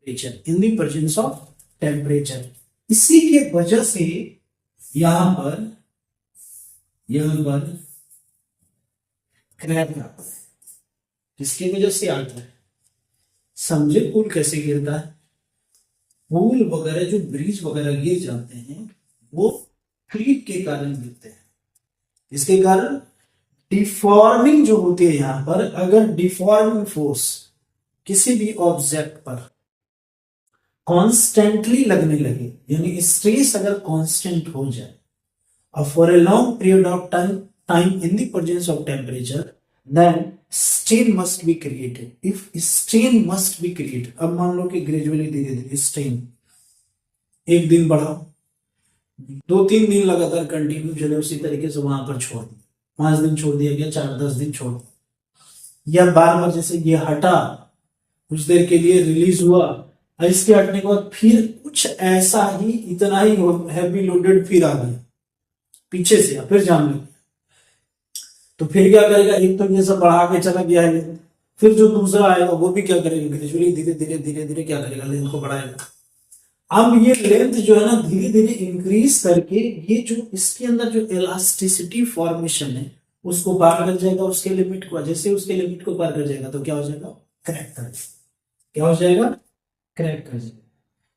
Temperature, in the presence of temperature. इसी के वजह से यहां पर क्रैक आता है। किसकी वजह से आता है? समझे पुल कैसे गिरता है? पुल वगैरह जो ब्रिज वगैरह गिर जाते हैं वो क्रीप के कारण गिरते हैं। इसके कारण डिफॉर्मिंग जो होती है, यहां पर अगर डिफॉर्मिंग फोर्स किसी भी ऑब्जेक्ट पर कॉन्स्टेंटली लगने लगे, यानी स्ट्रेस अगर कांस्टेंट हो जाए और for a long period of time in the presence of temperature, then strain must be created. If strain must be created, अब मान लो कि ग्रेजुअली धीरे धीरे स्ट्रेन एक दिन बढ़ाओ, 2-3 दिन लगातार कंटिन्यू चले उसी तरीके से, वहां पर छोड़ दिया, 5 दिन छोड़ दिया गया, 4-10 दिन छोड़ दिया, या बार बार जैसे ये हटा, कुछ देर के लिए रिलीज हुआ, और इसके हटने के बाद फिर कुछ ऐसा ही इतना ही हैवी लोडेड फिर आ गया पीछे से, फिर जाम लग गया, तो फिर क्या करेगा? एक तो ये सब बढ़ा के चला गया है, फिर जो दूसरा आएगा वो भी क्या करेगा? ग्रेजुअली धीरे धीरे धीरे धीरे क्या करेगा? लेंथ को बढ़ाएगा। अब ये लेंथ जो है ना धीरे धीरे इंक्रीज करके ये जो इसके अंदर जो इलास्टिसिटी फॉर्मेशन है उसको पार कर जाएगा, उसके लिमिट को। जैसे उसके लिमिट को पार कर जाएगा तो क्या हो जाएगा? क्रैक कर जाएगा। क्या हो जाएगा? क्रैक कर जाएगा।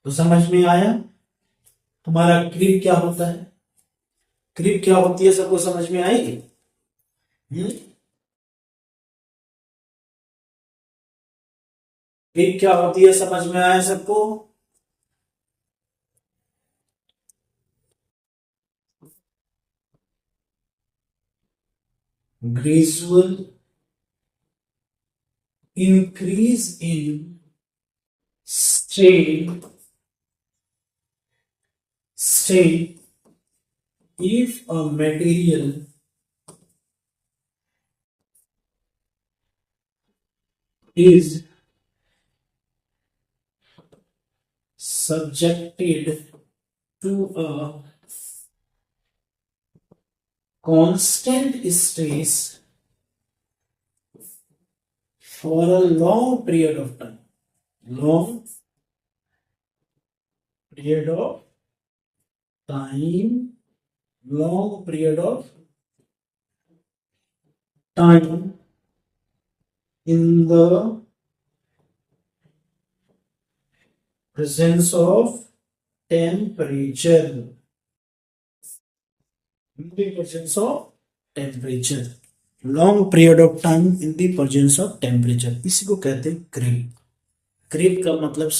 तो समझ में आया तुम्हारा क्रीप क्या होता है? क्रीप क्या होती है सबको समझ में आई? क्रीप क्या होती है समझ में आया सबको? Gradual increase in strain if a material is subjected to a constant stress for a long period of time. Long period of time, long period of time in the presence of temperature. In the presence of temperature. Long period of time in the presence of temperature, इसी को कहते हैं creep. Creep का मतलब